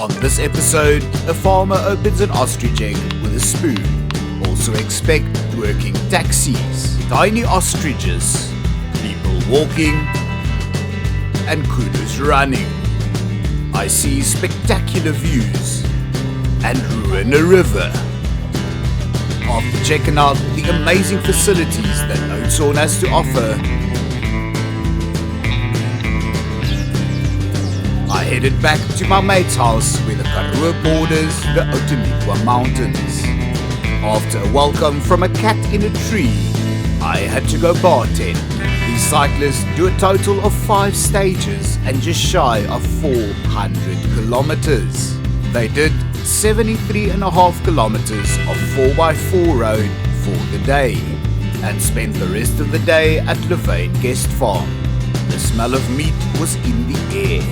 On this episode, a farmer opens an ostrich egg with a spoon. Also expect working taxis, tiny ostriches, people walking, and kudus running. I see spectacular views and ruin a river. After checking out the amazing facilities that Oudtshoorn has to offer, I headed back to my mate's house where the Karoo borders the Oudtshoorn mountains. After a welcome from a cat in a tree, I had to go bartend. These cyclists do a total of 5 stages and just shy of 400 kilometers. They did 73.5 kilometers of 4x4 road for the day and spent the rest of the day at Louvain Guest Farm. The smell of meat was in the air.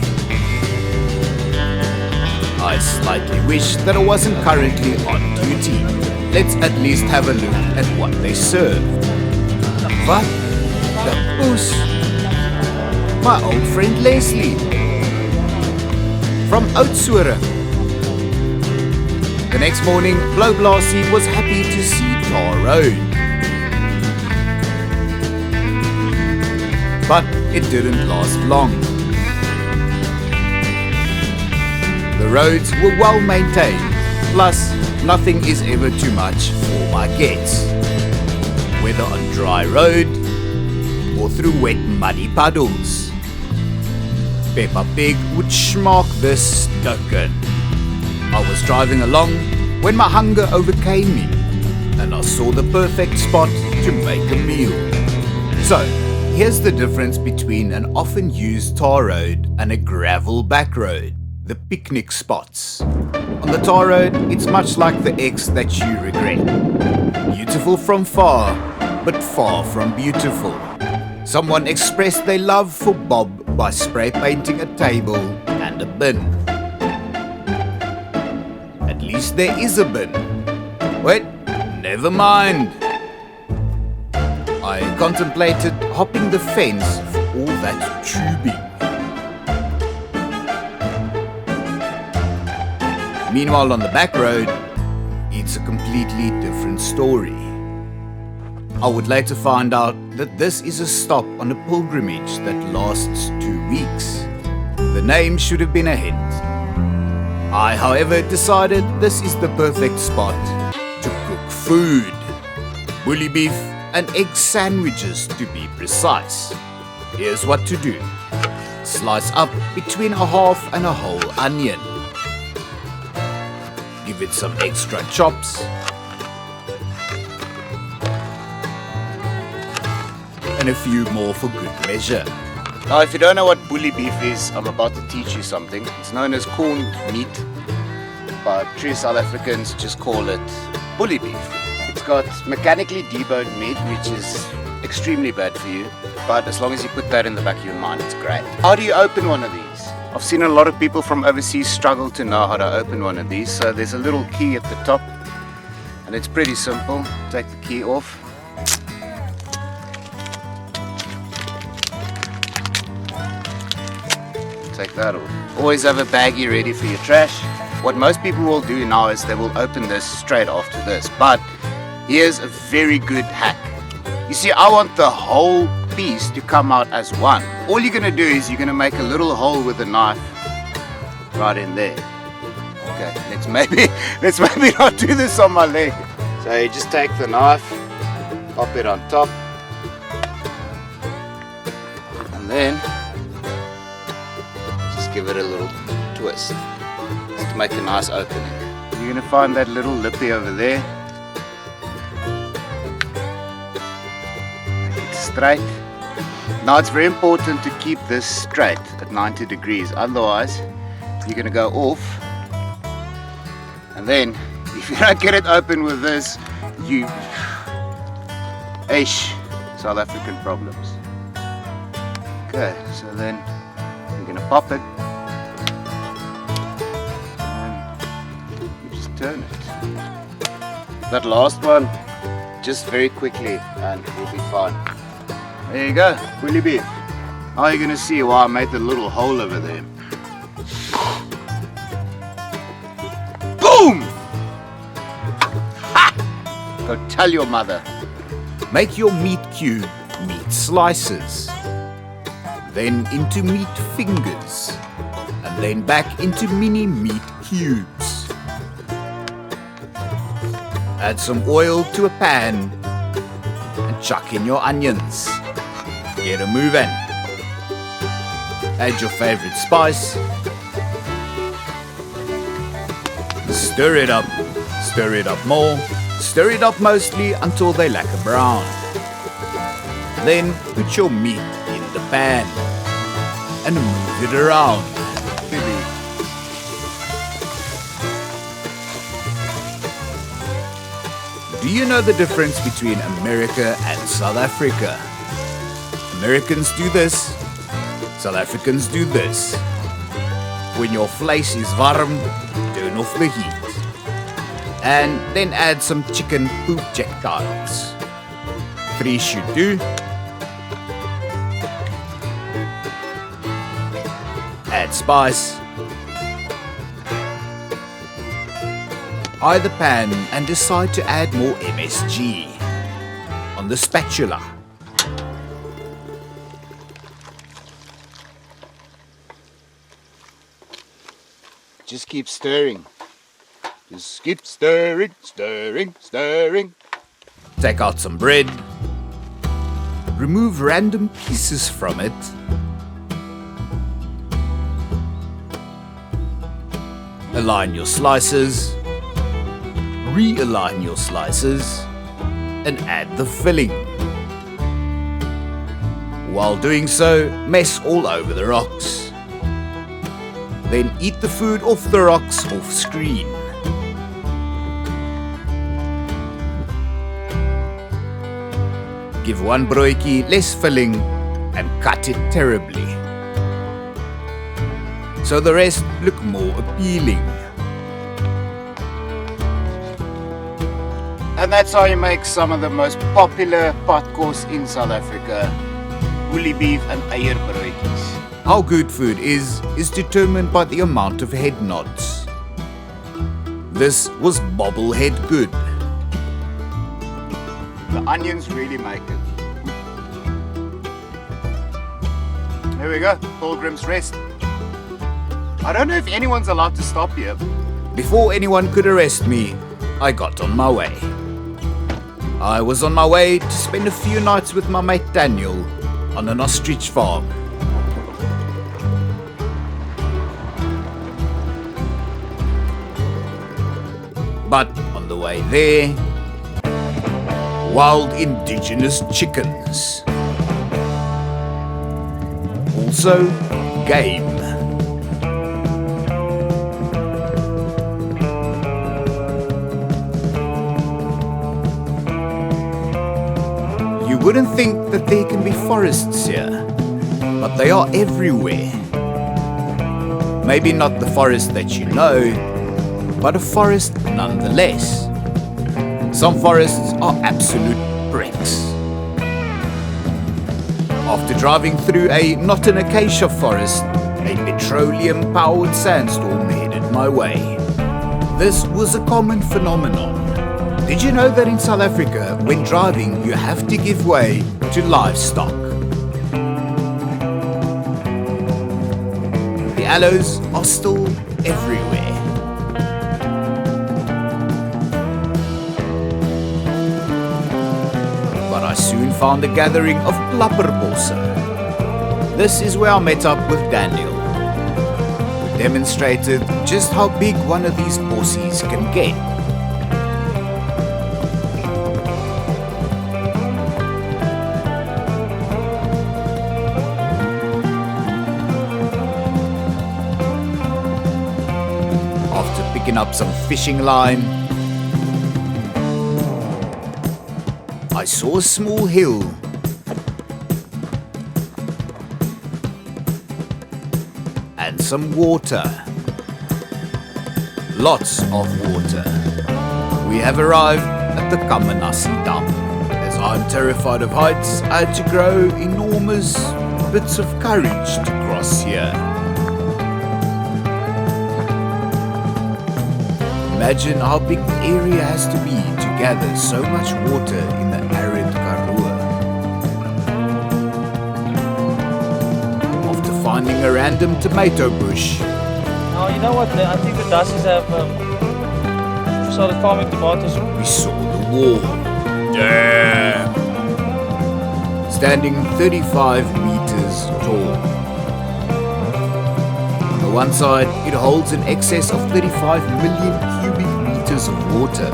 I slightly wish that I wasn't currently on duty. Let's at least have a look at what they served. What? The poes? My old friend Leslie from Oudtshoorn. The next morning, Bo Langkloof was happy to see tar road. But it didn't last long. The roads were well maintained, plus nothing is ever too much for my gets. Whether on dry road or through wet muddy puddles. Peppa Pig would schmark this stukken. I was driving along when my hunger overcame me and I saw the perfect spot to make a meal. So, here's the difference between an often used tar road and a gravel back road. The picnic spots. On the tar road, it's much like the ex that you regret. Beautiful from far, but far from beautiful. Someone expressed their love for Bob by spray painting a table and a bin. At least there is a bin. Wait, never mind. I contemplated hopping the fence for all that tubing. Meanwhile, on the back road, it's a completely different story. I would later find out that this is a stop on a pilgrimage that lasts 2 weeks. The name should have been a hint. I, however, decided this is the perfect spot to cook food. Bully beef and egg sandwiches to be precise. Here's what to do. Slice up between a half and a whole onion. Give it some extra chops and a few more for good measure. Now, if you don't know what bully beef is, I'm about to teach you something. It's known as corned meat, but true South Africans just call it bully beef. It's got mechanically deboned meat, which is extremely bad for you, but as long as you put that in the back of your mind, it's great. How do you open one of these? I've seen a lot of people from overseas struggle to know how to open one of these. So there's a little key at the top and it's pretty simple. Take the key off. Take that off. Always have a baggie ready for your trash. What most people will do now is they will open this straight after this. But here's a very good hack. You see, I want the whole piece to come out as one. All you're gonna do is you're gonna make a little hole with a knife right in there. Okay, let's maybe not do this on my leg. So you just take the knife, pop it on top, and then just give it a little twist just to make a nice opening. You're gonna find that little lippy over there. Straight. Now it's very important to keep this straight at 90 degrees, otherwise you're going to go off, and then if you don't get it open with this, South African problems. Okay, so then you're going to pop it and you just turn it. That last one, just very quickly, and we'll be fine. There you go, bully beef. Now you're going to see why I made the little hole over there. Go tell your mother. Make your meat cube meat slices, then into meat fingers, and then back into mini meat cubes. Add some oil to a pan and chuck in your onions. Get a moving. Add your favorite spice. Stir it up more, stir it up mostly until they lacquer brown. Then put your meat in the pan and move it around. Do you know the difference between America and South Africa? Americans do this, South Africans do this. When your vlees is warm, turn off the heat. And then add some chicken projectiles. 3 should do. Add spice. Eye the pan and decide to add more MSG on the spatula. Just keep stirring. Just keep stirring, stirring, stirring. Take out some bread. Remove random pieces from it. Align your slices. Realign your slices. And add the filling. While doing so, mess all over the rocks. Then eat the food off the rocks off screen. Give one broodjie less filling and cut it terribly, so the rest look more appealing. And that's how you make some of the most popular pot course in South Africa, woolly beef and eierbroodjies. How good food is determined by the amount of head nods. This was bobblehead good. The onions really make it. There we go, Pilgrim's Rest. I don't know if anyone's allowed to stop here. Before anyone could arrest me, I got on my way. I was on my way to spend a few nights with my mate Daniel on an ostrich farm. But on the way there, wild indigenous chickens. Also, game. You wouldn't think that there can be forests here, but they are everywhere. Maybe not the forest that you know, but a forest nonetheless. Some forests are absolute bricks. After driving through a not an acacia forest, a petroleum-powered sandstorm headed my way. This was a common phenomenon. Did you know that in South Africa, when driving, you have to give way to livestock? The aloes are still everywhere. I soon found a gathering of klapperbosse. This is where I met up with Daniel, who demonstrated just how big one of these bossies can get. After picking up some fishing line, I saw a small hill. And some water. Lots of water. We have arrived at the Kamassi Dam. As I'm terrified of heights, I had to grow enormous bits of courage to cross here. Imagine how big the area has to be to gather so much water in the arid Karoo. After finding a random tomato bush, Oh, you know what? I think the Dassies have started farming tomatoes. we saw the wall. Damn! Standing 35 meters tall. On the one side, it holds in excess of 35 million cubic meters of water.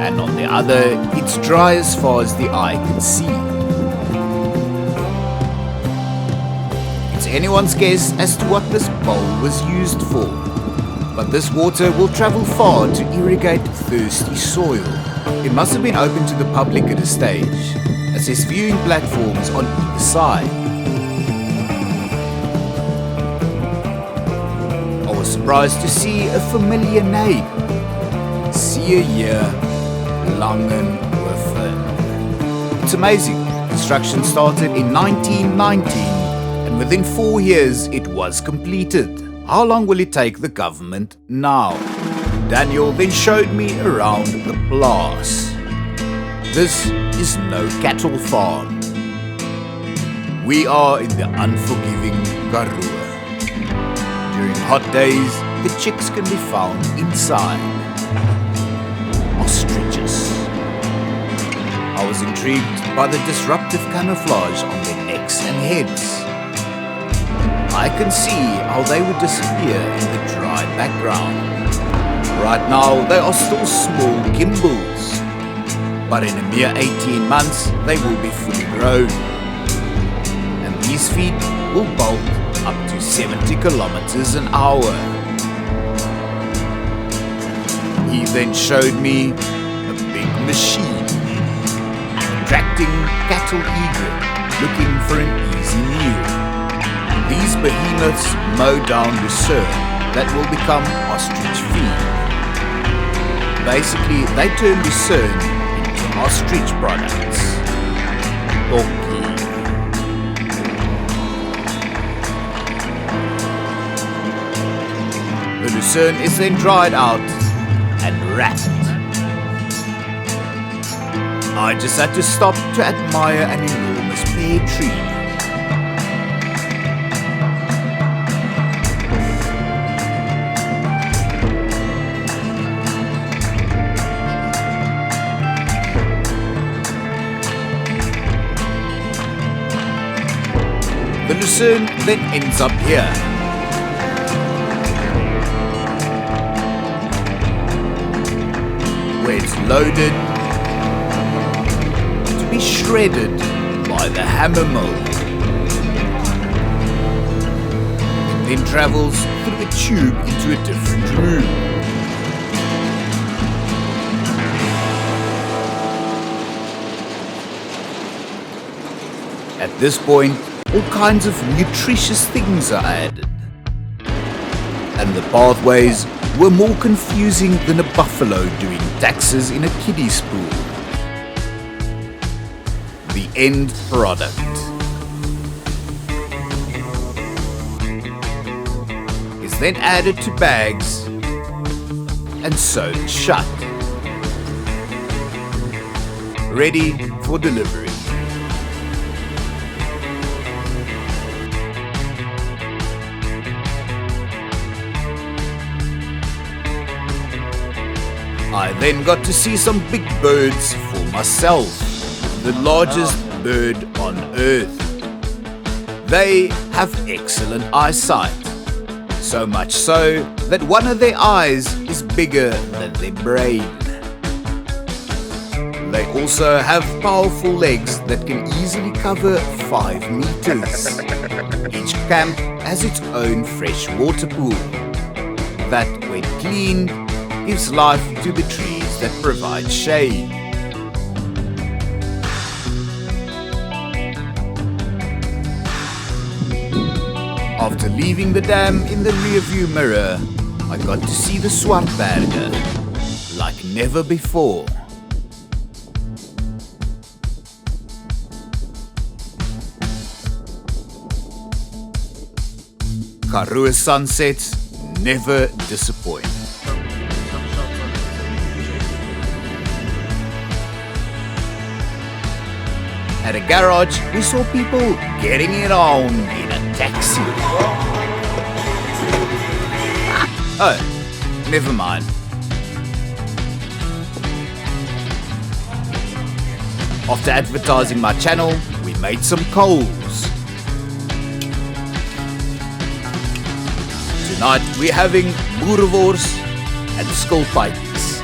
And on the other, it's dry as far as the eye can see. It's anyone's guess as to what this bowl was used for. But this water will travel far to irrigate thirsty soil. It must have been open to the public at a stage, as there's viewing platforms on either side. I was surprised to see a familiar name. See here, Langenhoven. It's amazing. Construction started in 1919, and within 4 years it was completed. How long will it take the government now? Daniel then showed me around the Plaas. This is no cattle farm. We are in the unforgiving Karoo. During hot days, the chicks can be found inside. Ostriches. I was intrigued by the disruptive camouflage on their necks and heads. I can see how they would disappear in the dry background. Right now, they are still small gimbals, but in a mere 18 months, they will be fully grown. And these feet will bolt up to 70 kilometers an hour. He then showed me a big machine, attracting cattle eager, looking for an easy meal. These behemoths mow down lucerne that will become ostrich feed. Basically, they turn lucerne into ostrich products. Okay. The lucerne is then dried out and wrapped. I just had to stop to admire an enormous pear tree. The lucerne then ends up here. Where it's loaded to be shredded by the hammer mill. It then travels through a tube into a different room. At this point, all kinds of nutritious things are added. And the pathways were more confusing than a buffalo doing taxes in a kiddie's pool. The end product is then added to bags and sewn shut, ready for delivery. I then got to see some big birds for myself, the largest bird on earth. They have excellent eyesight, so much so that one of their eyes is bigger than their brain. They also have powerful legs that can easily cover 5 meters. Each camp has its own fresh water pool that, when cleaned, gives life to the trees that provide shade. After leaving the dam in the rearview mirror, I got to see the Swartberge like never before. Karoo sunsets never disappoint. At a garage, we saw people getting it on in a taxi. Oh, never mind. After advertising my channel, we made some coals. Tonight we're having boerewors and skulpytjies,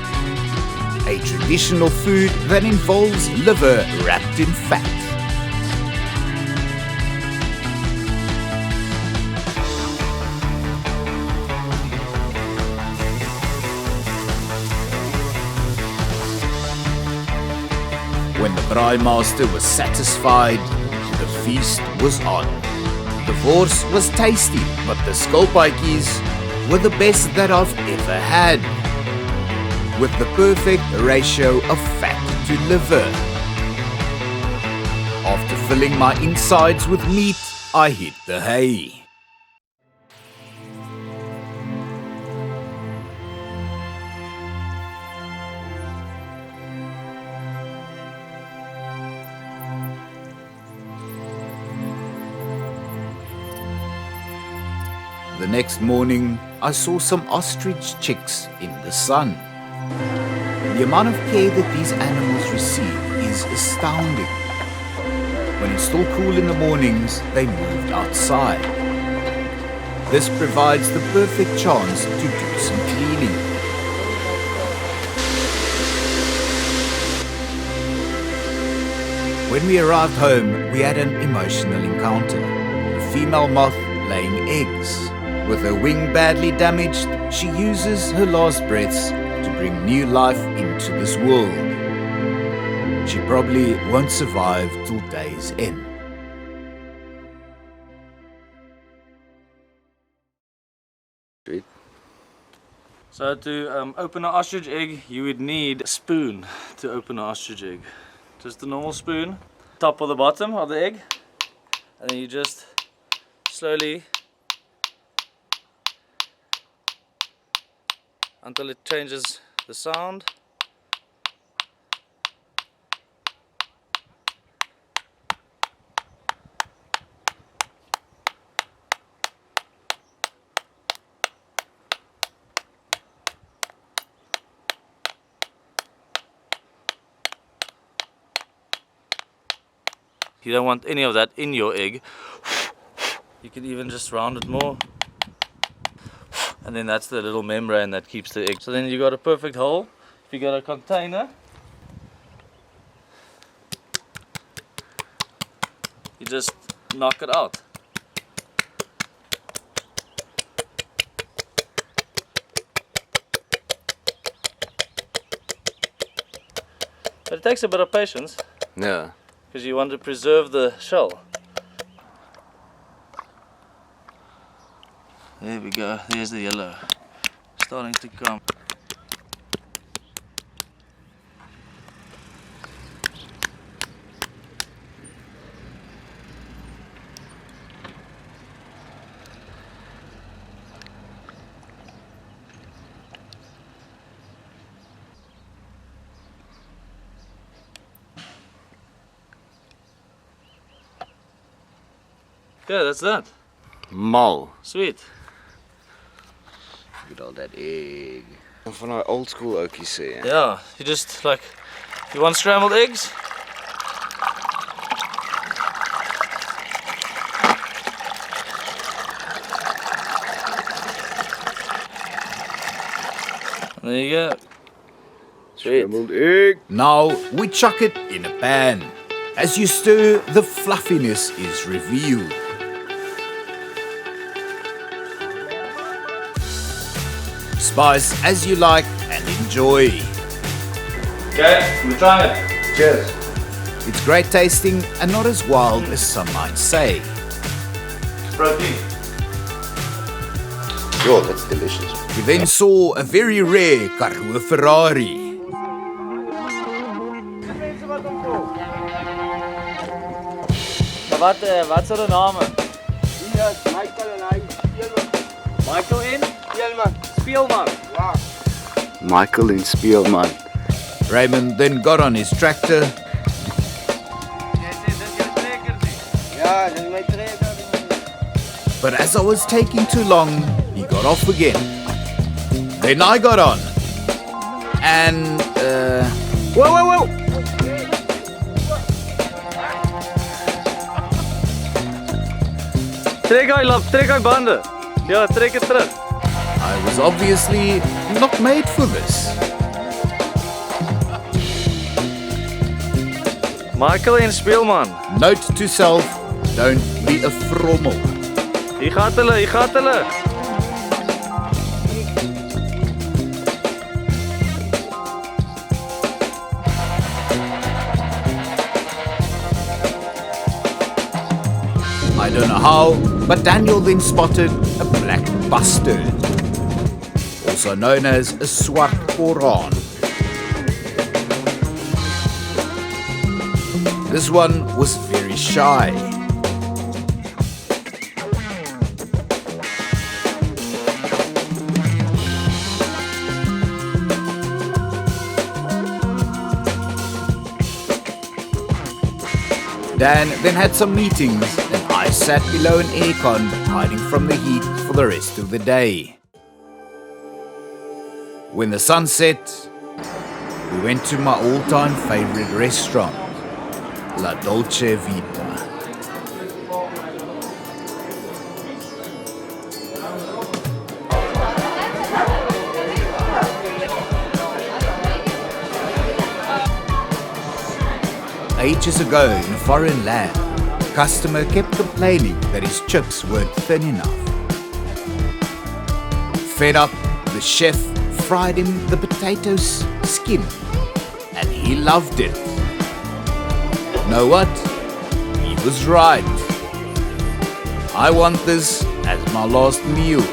a traditional food that involves liver wrapped in fat. When the braaimaster was satisfied, the feast was on. The wors was tasty, but the skulpytjies were the best that I've ever had, with the perfect ratio of fat to liver. After filling my insides with meat, I hit the hay. The next morning, I saw some ostrich chicks in the sun. The amount of care that these animals receive is astounding. When it's still cool in the mornings, they moved outside. This provides the perfect chance to do some cleaning. When we arrived home, we had an emotional encounter. A female moth laying eggs. With her wing badly damaged, she uses her last breaths to bring new life into this world. She probably won't survive till day's end. So to open an ostrich egg, you would need a spoon to open an ostrich egg. Just a normal spoon, top or the bottom of the egg, and then you just slowly until it changes the sound. You don't want any of that in your egg. You can even just round it more. And then that's the little membrane that keeps the egg. So then you got a perfect hole. If you got a container, you just knock it out. But it takes a bit of patience. Yeah. Because you want to preserve the shell. There we go, there's the yellow. Starting to come. Yeah, that's that. Mal. Sweet. Look at all that egg. Van daai old school oudjies sê. Yeah, you just like, you want scrambled eggs? There you go. Sweet. Scrambled egg. Now we chuck it in a pan. As you stir, the fluffiness is revealed. Spice as you like and enjoy. Okay, we're trying it. Cheers. It's great tasting and not as wild as some might say. Protein. Yo, that's delicious. We then saw a very rare Karoo Ferrari. Wat zijn de namen? Hier is Michael en hij is Spielman. Michael in? Spielman. Spielman. Ja. Michael en Spielman. Raymond then got on his tractor But as I was taking too long, he got off again. Then I got on. And, Whoa! Trek hy bande. Ja, trek dit terug. I was obviously not made for this. Michael en speelman. Note to self, don't be a frommel. Hier gaat hulle. I don't know how, but Daniel then spotted a black bustard, also known as a swart koran. This one was very shy. Dan then had some meetings and I sat below an aircon hiding from the heat for the rest of the day. When the sun set, we went to my all-time favorite restaurant, La Dolce Vita. Ages ago in a foreign land, a customer kept complaining that his chips weren't thin enough. Fed up, the chef fried him the potato's skin, and he loved it. Know what? He was right. I want this as my last meal.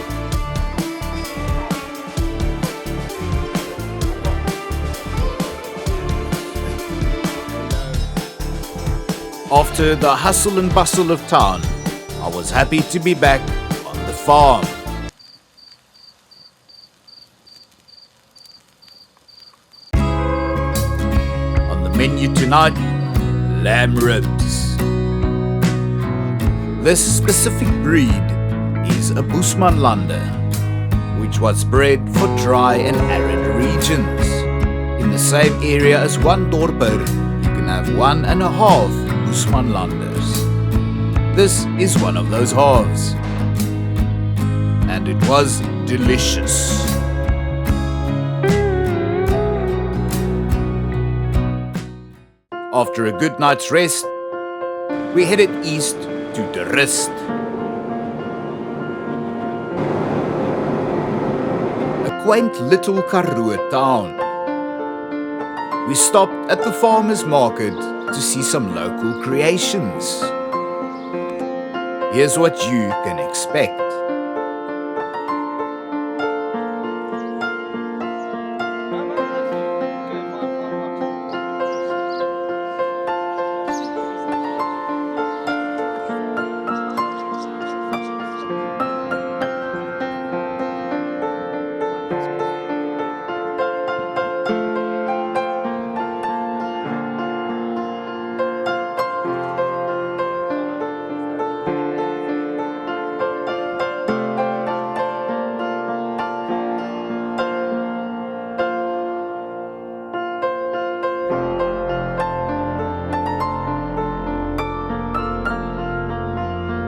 After the hustle and bustle of town, I was happy to be back on the farm. On the menu tonight, lamb ribs. This specific breed is a Bushmanlander, which was bred for dry and arid regions. In the same area as one dorper, you can have 1.5 Bushmanlanders. This is one of those halves. And it was delicious. After a good night's rest, we headed east to De Rust. A quaint little Karoo town. We stopped at the farmer's market to see some local creations. Here's what you can expect.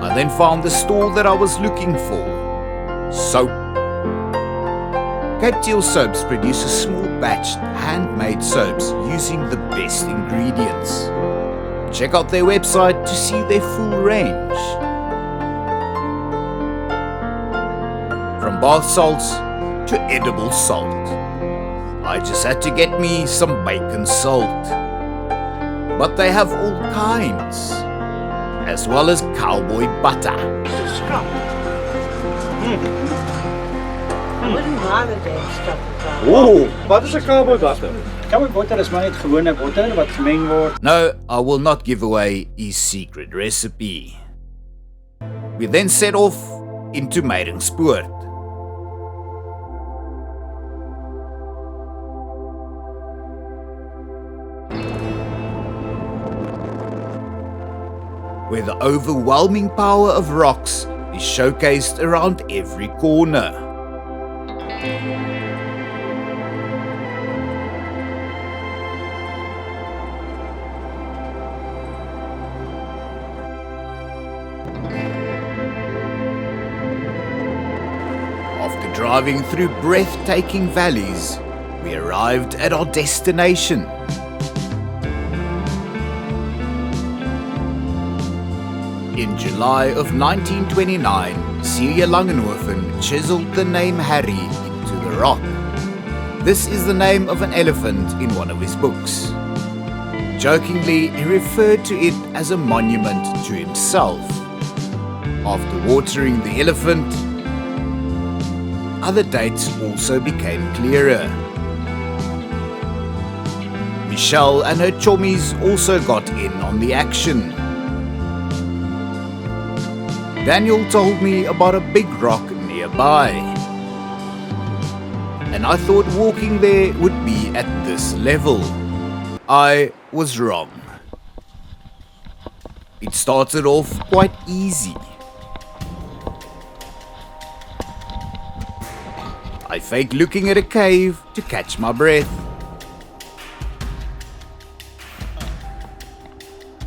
I then found the store that I was looking for. Soap. Cape Teal Soaps produces small batched handmade soaps using the best ingredients. Check out their website to see their full range. From bath salts to edible salt. I just had to get me some bacon salt. But they have all kinds, as well as cowboy butter. Wat is 'n cowboy butter? Cowboy butter is maar net gewone butter wat gemeng word. No, I will not give away his secret recipe. We then set off into Meiringspoort. Where the overwhelming power of rocks is showcased around every corner. After driving through breathtaking valleys, we arrived at our destination. In July of 1929, Celia Langenhoven chiseled the name Harry into the rock. This is the name of an elephant in one of his books. Jokingly, he referred to it as a monument to himself. After watering the elephant, other dates also became clearer. Michelle and her chommies also got in on the action. Daniel told me about a big rock nearby, and I thought walking there would be at this level. I was wrong. It started off quite easy. I faked looking at a cave to catch my breath.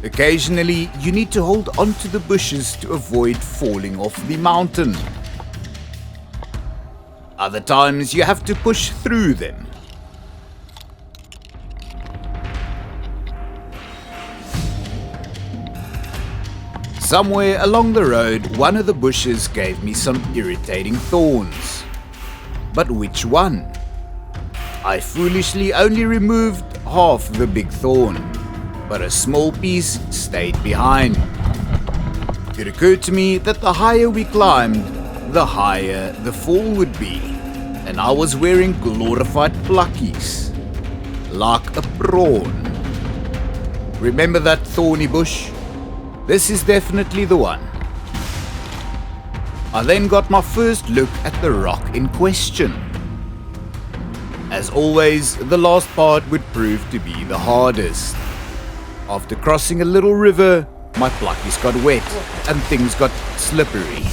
Occasionally, you need to hold onto the bushes to avoid falling off the mountain. Other times, you have to push through them. Somewhere along the road, one of the bushes gave me some irritating thorns. But which one? I foolishly only removed half the big thorn, but a small piece stayed behind. It occurred to me that the higher we climbed, the higher the fall would be, and I was wearing glorified plakkies, like a prawn. Remember that thorny bush? This is definitely the one. I then got my first look at the rock in question. As always, the last part would prove to be the hardest. After crossing a little river, my plakkies got wet and things got slippery.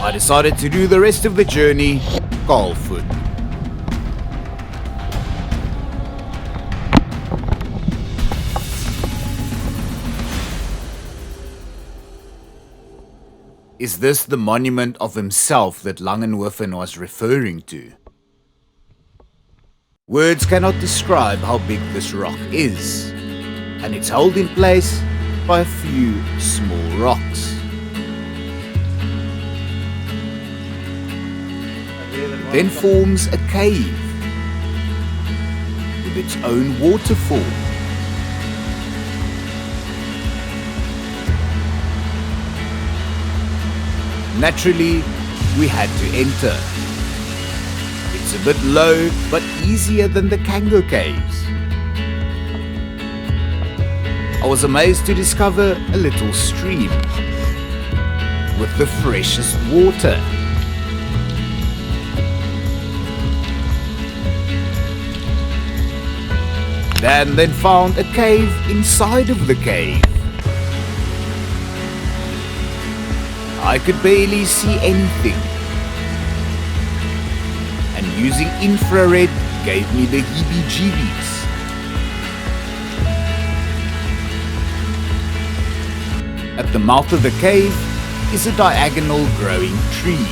I decided to do the rest of the journey calffoot. Is this the monument of himself that Langenhoven was referring to? Words cannot describe how big this rock is, and it's held in place by a few small rocks. Then forms a cave with its own waterfall. Naturally, we had to enter. It's a bit low, but easier than the Kango caves. I was amazed to discover a little stream with the freshest water. Then found a cave inside of the cave. I could barely see anything, and using infrared gave me the heebie-jeebies. At the mouth of the cave is a diagonal growing tree,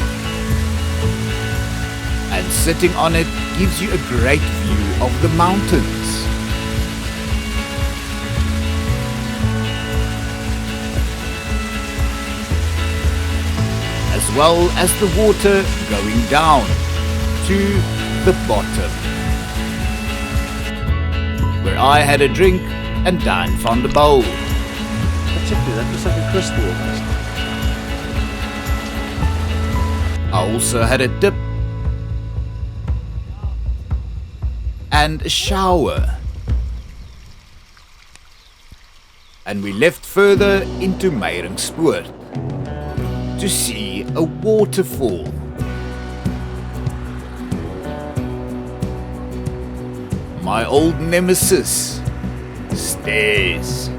and sitting on it gives you a great view of the mountains. As well as the water going down to the bottom, where I had a drink and Dan found a bowl. Check that looks like a crystal almost. I also had a dip and a shower, and we left further into Meiringspoort to see a waterfall. My old nemesis, stairs.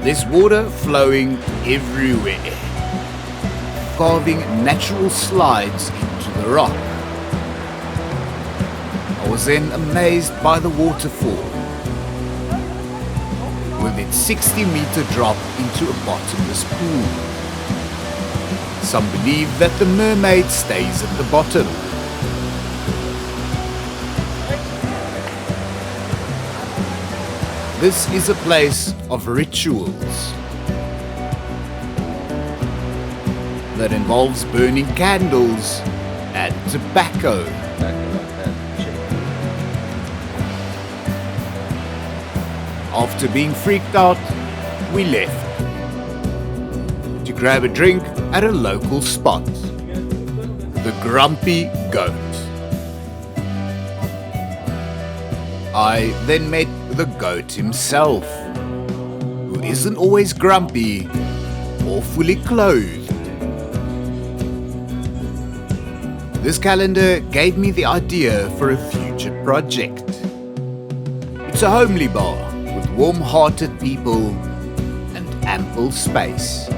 There's water flowing everywhere, carving natural slides into the rock. I was then amazed by the waterfall, with its 60-meter drop into a bottomless pool. Some believe that the mermaid stays at the bottom. This is a place of rituals that involves burning candles and tobacco. After being freaked out, we left to grab a drink at a local spot, the Grumpy Goat. I then met the goat himself, who isn't always grumpy or fully clothed. This calendar gave me the idea for a future project. It's a homely bar with warm-hearted people and ample space.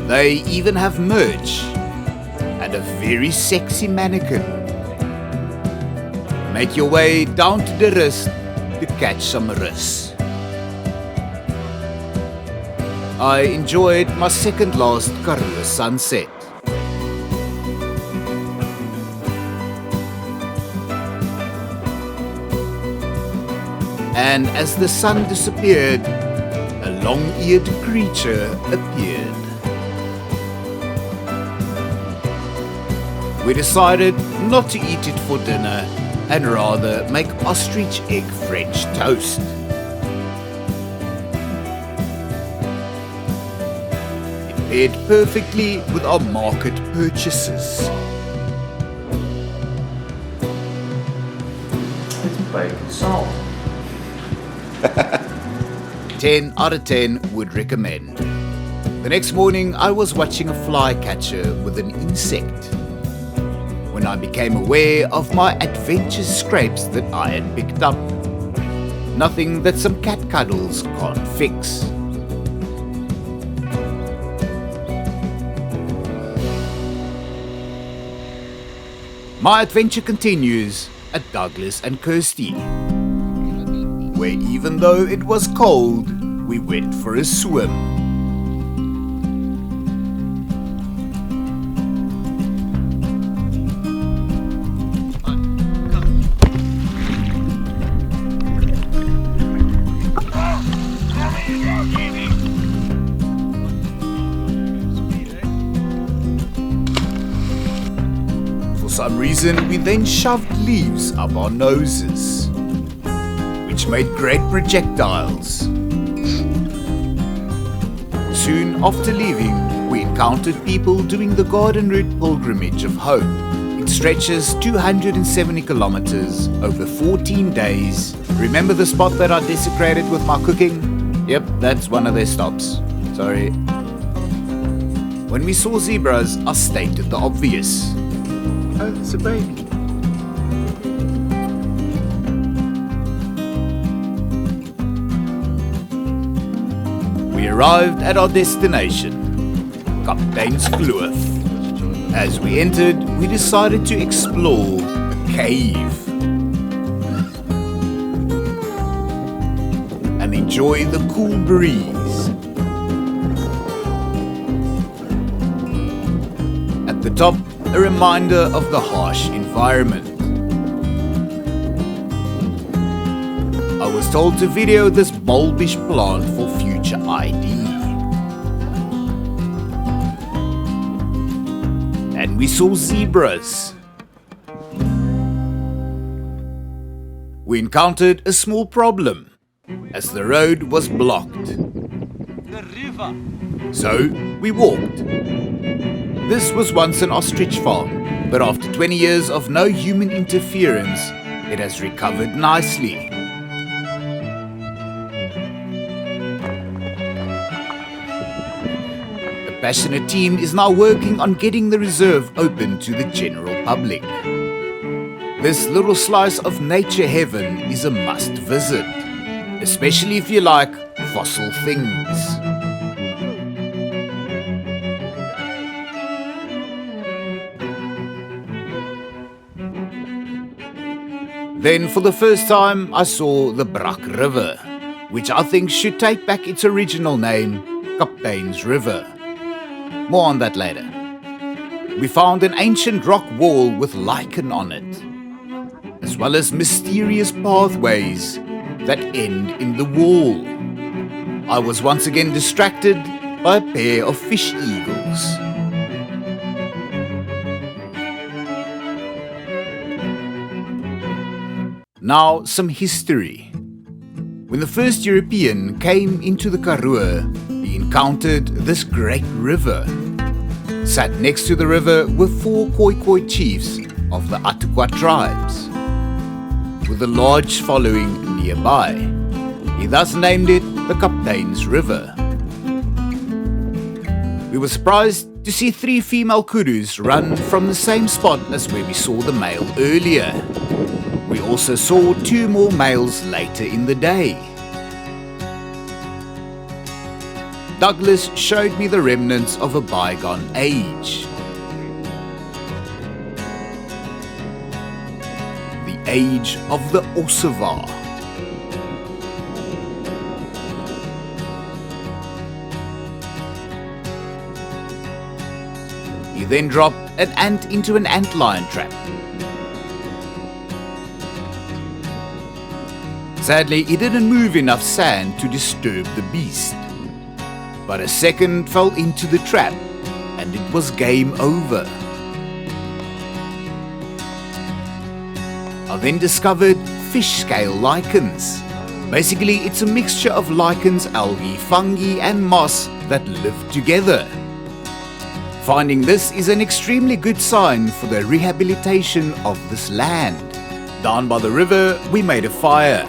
They even have merch and a very sexy mannequin. Make your way down to the wrist to catch some rus. I enjoyed my second last Karoo sunset. And as the sun disappeared, a long-eared creature appeared. We decided not to eat it for dinner and rather make ostrich egg French toast. It paired perfectly with our market purchases. It's bacon salt. 10 out of 10 would recommend. The next morning I was watching a flycatcher with an insect when I became aware of my adventure scrapes that I had picked up. Nothing that some cat cuddles can't fix. My adventure continues at Douglas and Kirsty, where even though it was cold, we went for a swim. For some reason, we then shoved leaves up our noses, which made great projectiles. Soon after leaving, we encountered people doing the Garden Route Pilgrimage of Hope. It stretches 270 kilometers over 14 days. Remember the spot that I desecrated with my cooking? Yep, that's one of their stops. Sorry. When we saw zebras, I stated the obvious. Oh, it's a baby. We arrived at our destination, Kapteinskloof. As we entered, we decided to explore a cave and enjoy the cool breeze. At the top, a reminder of the harsh environment. I was told to video this bulbish plant for future ID. And we saw zebras. We encountered a small problem, as the road was blocked. The river. So we walked. This was once an ostrich farm, but after 20 years of no human interference, it has recovered nicely. A passionate team is now working on getting the reserve open to the general public. This little slice of nature heaven is a must visit, especially if you like fossil things. Then for the first time I saw the Brak River, which I think should take back its original name, Kaptein's River. More on that later. We found an ancient rock wall with lichen on it, as well as mysterious pathways that end in the wall. I was once again distracted by a pair of fish eagles. Now, some history. When the first European came into the Karoo, he encountered this great river. Sat next to the river were 4 Khoikhoi chiefs of the Atukwa tribes, with a large following nearby. He thus named it the Kaptein's River. We were surprised to see 3 female kudus run from the same spot as where we saw the male earlier. We also saw 2 more males later in the day. Douglas showed me the remnants of a bygone age. The age of the Ostrich. He then dropped an ant into an antlion trap. Sadly, he didn't move enough sand to disturb the beast, but a second fell into the trap and it was game over. I then discovered fish scale lichens. Basically, it's a mixture of lichens, algae, fungi and moss that live together. Finding this is an extremely good sign for the rehabilitation of this land. Down by the river, we made a fire.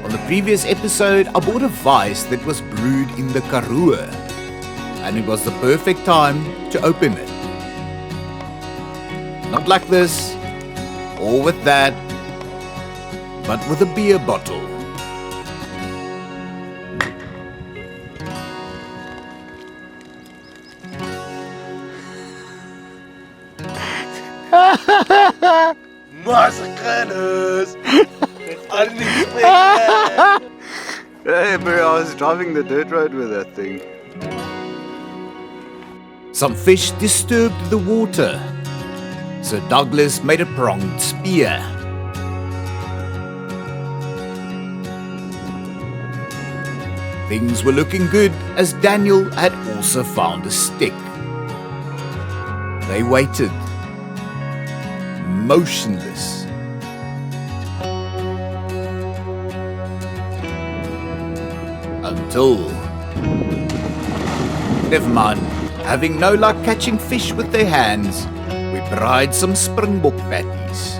On the previous episode, I bought a vice that was brewed in the Karoo, and it was the perfect time to open it. Not like this, or with that, but with a beer bottle. Massacres! I didn't expect that! Hey bro, I was driving the dirt road with that thing. Some fish disturbed the water, so Douglas made a pronged spear. Things were looking good as Daniel had also found a stick. They waited, motionless. Until... Never mind. Having no luck catching fish with their hands, we fried some springbok patties.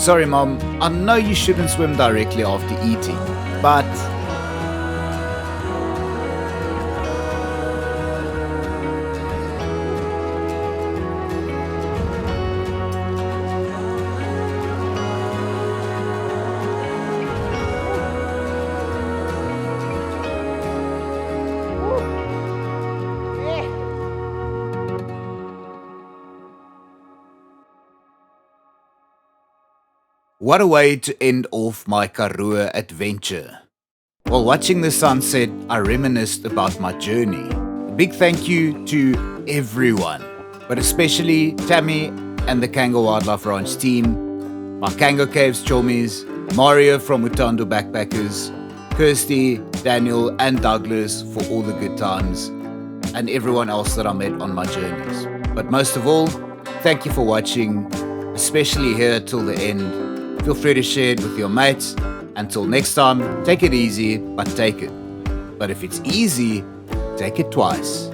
Sorry Mom, I know you shouldn't swim directly after eating, but... What a way to end off my Karoo adventure. While watching the sunset, I reminisced about my journey. A big thank you to everyone, but especially Tammy and the Kango Wildlife Ranch team, my Kango Caves chommies, Mario from Utando Backpackers, Kirsty, Daniel and Douglas for all the good times, and everyone else that I met on my journeys. But most of all, thank you for watching, especially here till the end. Feel free to share it with your mates. Until next time, take it easy, but take it. But if it's easy, take it twice.